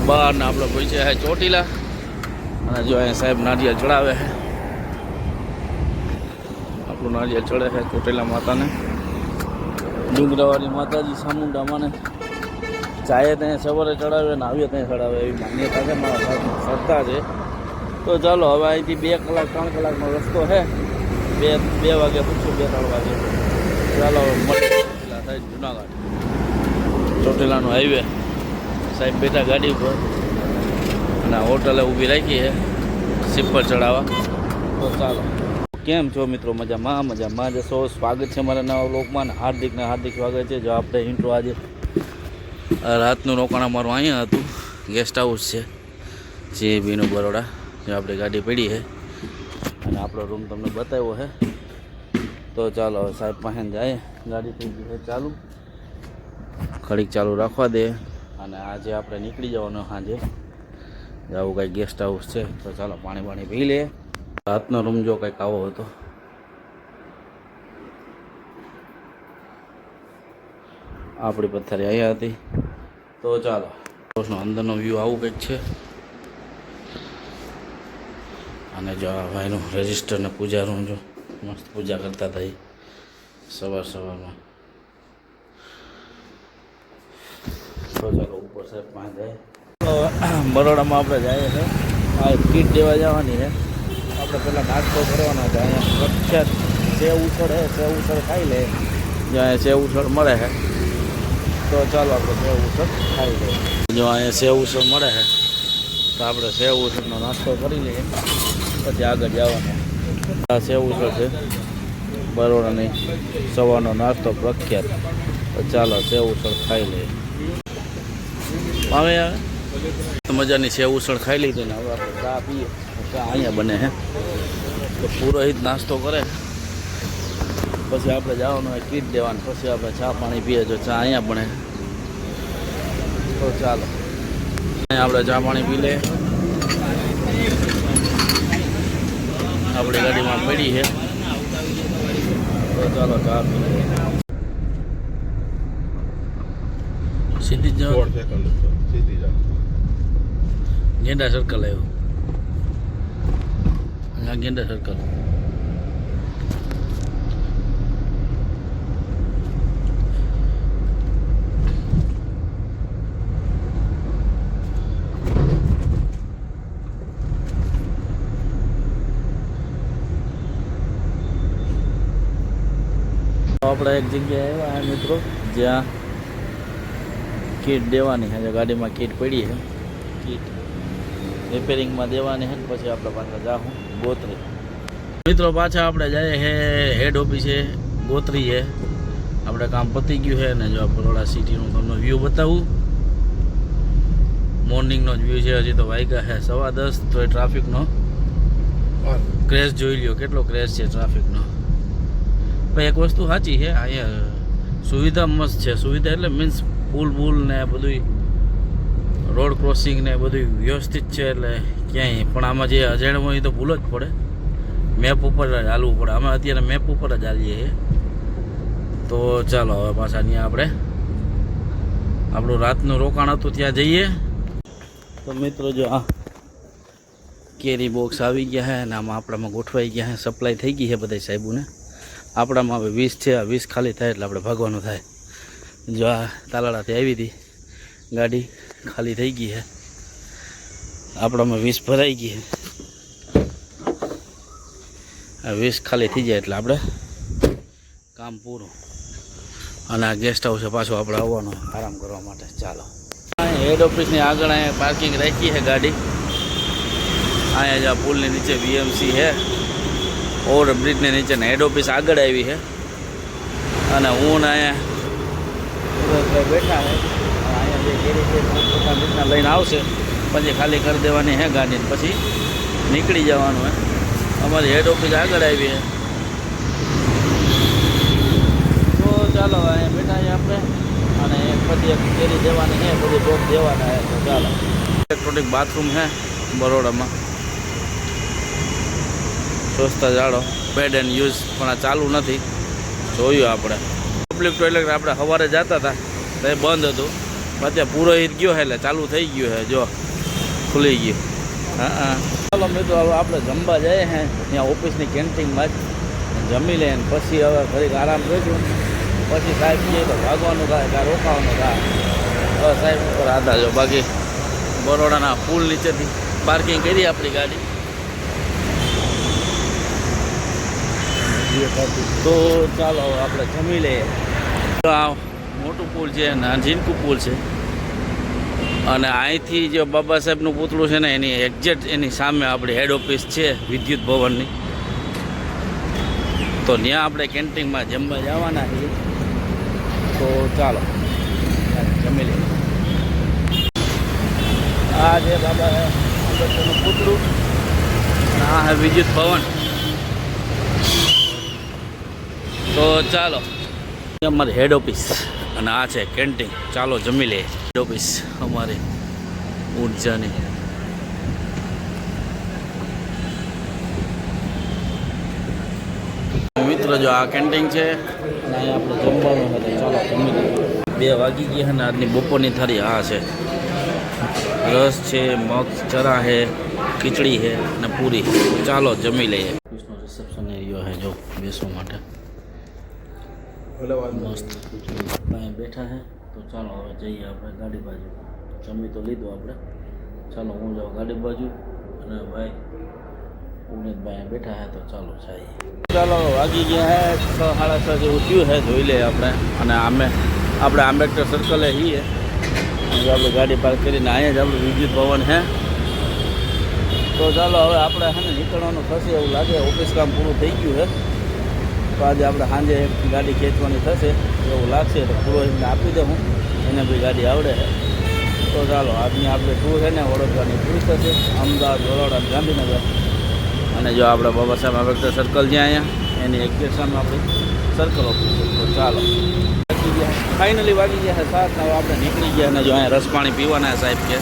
બહાર ને આપણે પહોંચ્યા છે ચોટીલા અને જો અહીંયા સાહેબ નારિયેળ ચડાવે છે આપણું નારિયેળ ચડે છે ચોટીલા માતાને ડુંગરાવાળી માતાજી ચામુંડા માને ચાય ત્યાં સવારે ચડાવે ને આવીએ ત્યાં ચડાવે એવી માન્યતા છે મારા શ્રદ્ધા છે તો ચાલો હવે અહીંથી 2 કલાક 3 કલાકનો રસ્તો છે 2 વાગે પૂછું 2-3 વાગે ચાલો મળે થાય જુનાગઢ ચોટીલાનો હાઈવે સાહેબ બેઠા ગાડી ઉપર અને હોટલે ઊભી રાખી છે સીપ પર ચડાવવા તો ચાલો કેમ છો મિત્રો મજામાં જશો સ્વાગત છે મારા નવા વ્લોગમાં ને હાર્દિક સ્વાગત છે જો આપણે ઇન્ટ્રો આજે રાતનું રોકાણ અમારું અહીંયા હતું ગેસ્ટ હાઉસ છે JBનું બરોડા જો આપણે ગાડી પડી છે અને આપણો રૂમ તમને બતાવ્યો છે તો ચાલો હવે સાહેબ પાસે જાય ગાડી થઈ ગઈ છે ચાલુ ઘડીક ચાલુ રાખવા દે અને આજે આપણે નીકળી જવાનું સાંજે આવું કંઈક ગેસ્ટ હાઉસ છે તો ચાલો પાણી પી લે રાતનો રૂમ જો કંઈક આવો હતો આપણી પથ્થરી અહીંયા હતી તો ચાલો અંદરનો વ્યૂ આવું કંઈક છે અને જો આ ભાઈનું રજિસ્ટર ને પૂજા રૂમ જો મસ્ત પૂજા કરતા હતા સવારમાં તો ચાલો ઉપર સાહેબ પાસે જાય બરોડામાં આપણે જઈએ છીએ આ કીટ દેવા જવાની છે આપણે પહેલાં નાસ્તો કરવાનો છે અહીંયા પ્રખ્યાત સેવ ઉસળ છે સેવ ઉસળ ખાઈ લે જ્યાં સેવ ઉસળ મળે છે તો ચાલો આપણે સેવ ઉસળ ખાઈ લઈએ જો અહીંયા સેવ ઉસળ મળે છે તો આપણે સેવ ઉસળનો નાસ્તો કરી લઈએ પછી આગળ જવાનું આ સેવ ઉસળ છે બરોડાની સવારનો નાસ્તો પ્રખ્યાત તો ચાલો સેવ ઉસળ ખાઈ લઈએ આવે મજાની સેવ ઉસળ ખાઈ લીધી ને હવે આપણે ચા પીએ ચા અહીંયા બને છે તો પુરોહિત નાસ્તો કરે પછી આપણે જવાનું હોય કીટ દેવાનું પછી આપણે ચા પાણી પીએ જો ચા અહીંયા બને તો ચાલો અહીંયા આપણે ચા પાણી પી લે આપણી ગાડીમાં પડી છે તો ચાલો ચા પી લઈએ સીધી જાઓ ગેંડા સર્કલ આવ્યું આ ગેંડા સર્કલ આપણે એક જગ્યાએ આવ્યા મિત્રો જ્યાં કીટ દેવાની છે ગાડીમાં કીટ પડી છે કીટ રિપેરિંગમાં દેવાની છે પછી આપણે પાછા જાઉં ગોત્રી મિત્રો પાછા આપણે જઈએ છે હેડ ઓફિસે ગોત્રી છે આપણે કામ પતી ગયું છે ને જો બરોડા સિટીનું તમને વ્યૂ બતાવું મોર્નિંગનો જ વ્યૂ છે હજી તો વાગ્યા છે 10:15 તો એ ટ્રાફિકનો ક્રેશ જોઈ લ્યો કેટલો ક્રેશ છે ટ્રાફિકનો પણ એક વસ્તુ સાચી છે અહીંયા સુવિધા મસ્ત છે સુવિધા એટલે મીન્સ પુલ ને બધું રોડ ક્રોસિંગ ને બધું વ્યવસ્થિત છે એટલે ક્યાંય પણ આમાં જે અજાણ્યું હોય તો ભૂલ જ પડે મેપ ઉપર જ હાલવું પડે અમે અત્યારે મેપ ઉપર જ હાલીએ છીએ તો ચાલો હવે પાછા ત્યાં આપણે આપણું રાતનું રોકાણ હતું ત્યાં જઈએ તો મિત્રો જો આ કેરી બોક્સ આવી ગયા છે અને આમાં આપણામાં ગોઠવાઈ ગયા છે સપ્લાય થઈ ગઈ છે બધા સાહેબોને આપણામાં હવે 20 છે આ 20 ખાલી થાય એટલે આપણે ભાગવાનું થાય જો આ તાલાળાથી આવી હતી ગાડી ખાલી થઈ ગઈ છે આપણામાં 20 ભરાઈ ગઈ છે આ 20 ખાલી થઈ જાય એટલે આપણે કામ પૂરું અને આ ગેસ્ટ હાઉસ પાછું આપણે આવવાનું આરામ કરવા માટે ચાલો હેડ ઓફિસની આગળ અહીંયા પાર્કિંગ રાખી છે ગાડી અહીંયા જ્યાં પુલની નીચે VMC છે ઓવરબ્રિજની નીચે ને હેડ ઓફિસ આગળ આવી છે અને હું ને અહીંયા બેઠા છે અહીંયા જે કેરી છે રીતના લઈને આવશે પછી ખાલી કરી દેવાની છે ગાડીને પછી નીકળી જવાનું હે અમારી હેડ ઓફિસ આગળ આવી છે તો ચાલો અહીંયા બેઠા છીએ આપણે અને પછી એક કેરી દેવાની છે બધું ટોપ દેવાના છે તો ચાલો ઇલેક્ટ્રોનિક બાથરૂમ છે બરોડામાં સ્વચ્છતા જાળો પેડ એન્ડ યુઝ પણ આ ચાલુ નથી જોયું આપણે પબ્લિક ટોયલેટ આપણે સવારે જતા હતા તો એ બંધ હતું અત્યારે પુરોહિત ગયો છે એટલે ચાલુ થઈ ગયું છે, જો ખુલી ગયું. હા ચાલો મિત્રો, હવે આપણે જમવા જઈએ હે ત્યાં ઓફિસની કેન્ટીનમાં જ જમી લઈએ ને પછી હવે ઘડીક આરામ કરીશું. પછી સાહેબ કહીએ તો ભાગવાનું થાય કાં રોકાવાનું થાય, હવે સાહેબ ઉપર આધાર જો. બાકી બરોડાના પુલ નીચેથી પાર્કિંગ કરી આપણી ગાડી. તો ચાલો હવે આપણે જમી લઈએ. આ મોટું પુલ છે અને આ ઝીનકુ પુલ છે, અને અહીંથી જે બાબા સાહેબનું પૂતળું છે ને એની એક્ઝેક્ટ એની સામે આપણી હેડ ઓફિસ છે વિદ્યુત ભવનની. તો ત્યાં આપણે કેન્ટીનમાં જમવા જવાના છીએ. તો ચાલો જમી લઈએ. આ છે બાબા આંબેડકરનું પૂતળું, આ છે વિદ્યુત ભવન. તો ચાલો અમારી હેડ ઓફિસ અને આ છે કેન્ટીન. ચાલો જમી લઈએ. હેડ ઓફિસ અમારી ઉર્જાની. મિત્રો જો આ કેન્ટીન છે અને અહીંયા આપણે જમવાનું હતું. ચાલો જમી લઈએ. 2 વાગી ગયા છે ને આજની બપોરની થાળી આ છે. રસ છે, મગ ચરા છે, ખીચડી છે ને પૂરી. ચાલો જમી લઈએ. ઓફિસનો રિસેપ્શન એરિયો છે જો બેસવા માટે મસ્ત. અહીં બેઠા છે. તો ચાલો હવે જઈએ આપણે ગાડી બાજુ. જમી તો લીધું આપણે. ચાલો હું જાઉં ગાડી બાજુ અને ભાઈ ઉમેદભાઈ બેઠા છે. તો ચાલો જઈએ. ચાલો વાગી ગયા છે 6, 6:30 જેવું થયું છે. જોઈ લઈએ આપણે. અને આપણે આંબેડકર સર્કલે છીએ. આપણે ગાડી પાર્ક કરીને અહીંયા જ આપણું વિદ્યુત ભવન છે. તો ચાલો હવે આપણે છે ને નીકળવાનું થશે એવું લાગે. ઓફિસ કામ પૂરું થઈ ગયું છે. તો આજે આપણે સાંજે એક ગાડી ખેંચવાની થશે એવું લાગશે. તો પુરોહિતને આપી દઉં, એને બી ગાડી આવડે છે. તો ચાલો આજની આપણે ટૂર છે ને વડોદરાની પૂરી થશે. અમદાવાદ, વડોદરા, ગાંધીનગર. અને જો આપણે બાબા સાહેબ આંબેડકર સર્કલ છે અહીંયા એની એક્ઝેક્ટ સામે આપણી સર્કલ ઓફિસ છે. તો ચાલો ફાઇનલી વાગી ગયા છે 7. હવે આપણે નીકળી ગયા અને જો અહીંયા રસ પાણી પીવાના સાહેબ કે.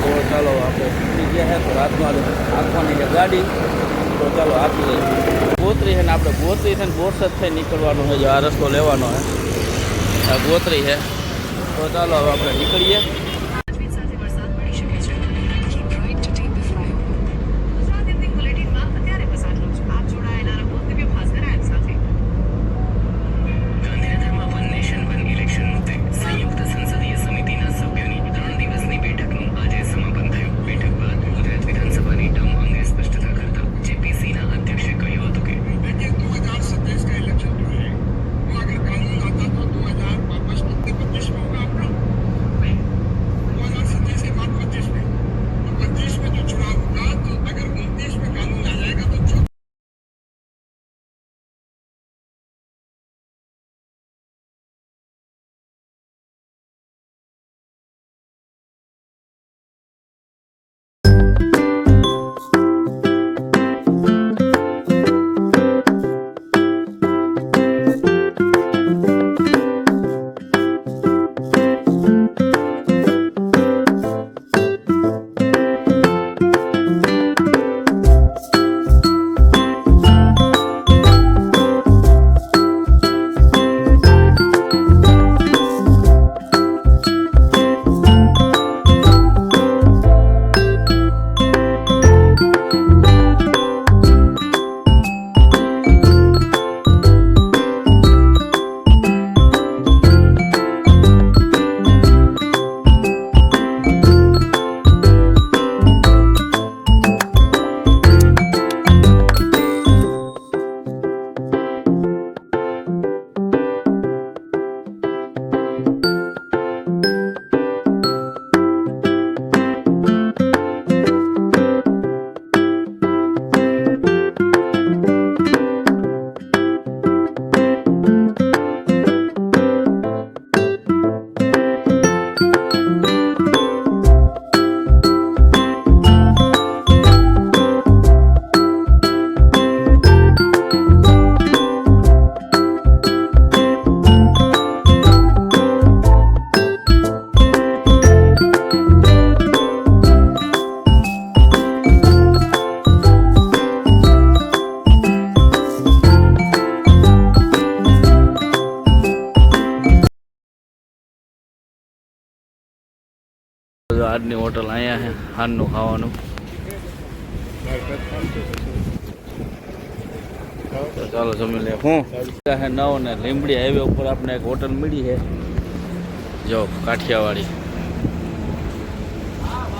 તો ચાલો આપણે નીકળી ગયા છે. તો રાતનું આજે આંખવાની છે ગાડી. તો ચાલો આપી લઈએ. ગોત્રી છે ને આપણે ગોત્રી છે ને બોરસદ થઈ નીકળવાનું છે. જો આ રસ્તો લેવાનો છે, આ ગોત્રી છે. તો ચાલો હવે આપણે નીકળીએ. આજની હોટલ અહીંયા છે હાનનું ખાવાનું. તો ચાલો જમી લે. હું છે નવ ને લીંબડી હાઈવે ઉપર આપણે એક હોટલ મળી છે, જો કાઠિયાવાડી,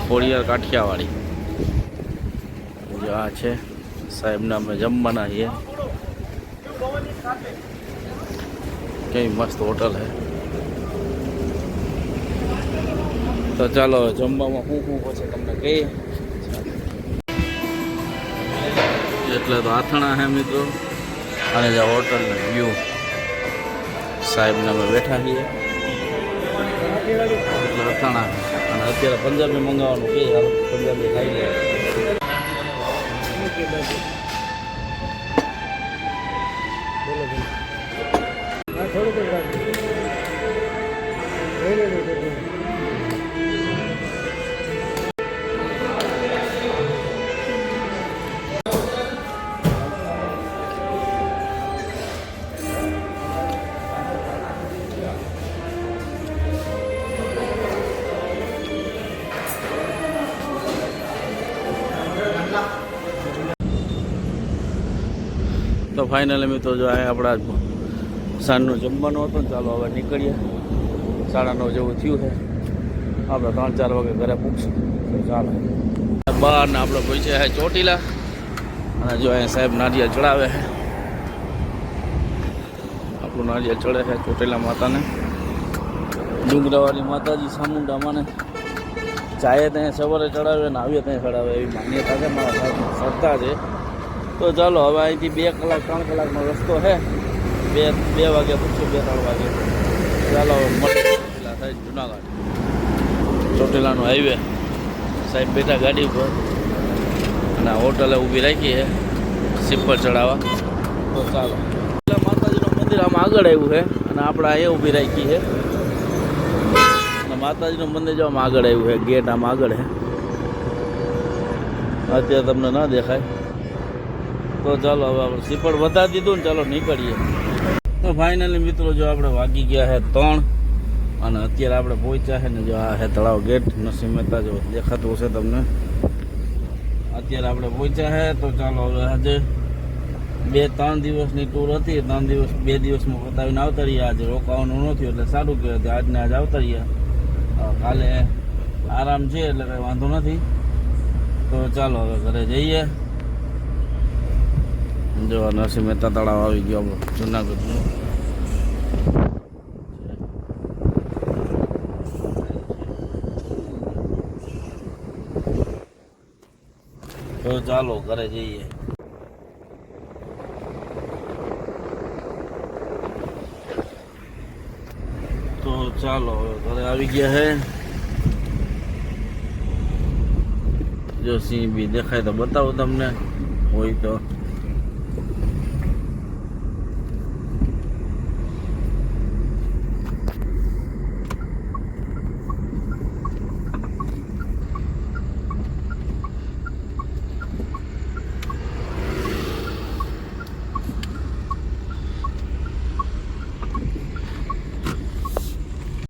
ખોડિયાર કાઠિયાવાડી. જો આ છે સાહેબને અમે જમવાના છીએ. કેવી મસ્ત હોટલ છે. તો ચાલો જમવામાં શું પછી તમને કહીએ. એટલે તો આથણા છે મિત્રો, અને જે હોટલનો વ્યૂ, સાહેબને અમે બેઠા છીએ એટલે અથાણા. અને અત્યારે પંજાબી મંગાવવાનું કે હાલ પંજાબી ખાઈ લે. તો ફાઇનલી મિત્રો જો આ આપણા સાંજનું જમવાનું હતું ને, ચાલો હવે નીકળીએ. 9:30 જેવું થયું છે. આપણે 3-4 વાગે ઘરે પૂછશું. ચાલો બહાર ને આપણે પહોંચ્યા છે ચોટીલા. અને જો અહીંયા સાહેબ નારિયેળ ચડાવે છે. આપણું નારિયેળ ચડે છે ચોટીલા માતાને. ડુંગરાવાળી માતાજી ચામુંડામાને ચાહે ત્યાં સવારે ચડાવે ને આવીએ ત્યાં ચડાવે એવી માન્યતા છે, મારા સાહેબની શ્રદ્ધા છે. તો ચાલો હવે અહીંથી 2 કલાક 3 કલાકનો રસ્તો છે. 2 વાગે પૂછશું, 2-3 વાગે. ચાલો ચોટીલા થાય જુનાગઢ, ચોટીલાનો હાઈવે. સાહેબ બેઠા ગાડી ઉપર અને હોટલે ઊભી રાખી છે સિપ્પર ચડાવવા. તો ચાલો માતાજીનું મંદિર આમ આગળ આવ્યું છે અને આપણે અહીંયા ઊભી રાખી છે. અને માતાજીનું મંદિર જો આમ આગળ આવ્યું છે, ગેટ આમ આગળ છે. અત્યારે તમને ના દેખાય. તો ચાલો હવે આપણે સિપડ વધારી દીધું ને, ચાલો નીકળીએ. તો ફાઇનલી મિત્રો જો આપણે વાગી ગયા છે 3 અને અત્યારે આપણે પહોંચ્યા છે ને, જો આ છે તળાવ ગેટ. નરસિંહ મહેતા જો દેખાતું હશે તમને. અત્યારે આપણે પહોંચ્યા છે. તો ચાલો હવે આજે 2-3 દિવસની ટૂર હતી, 2 દિવસમાં પતાવીને આવતા રહ્યા. આજે રોકાવાનું નથી એટલે સારું કહેવાય. આજને આજ આવતા રહ્યા. કાલે આરામ છે એટલે કંઈ વાંધો નથી. તો ચાલો હવે ઘરે જઈએ. જો નરસિંહ મહેતા તળાવ આવી ગયો આપણો જુનાગઢનું. તો ચાલો ઘરે જઈએ. તો ચાલો હવે ઘરે આવી ગયા છે. જો સિંહ બી દેખાય તો બતાવો તમને હોય તો.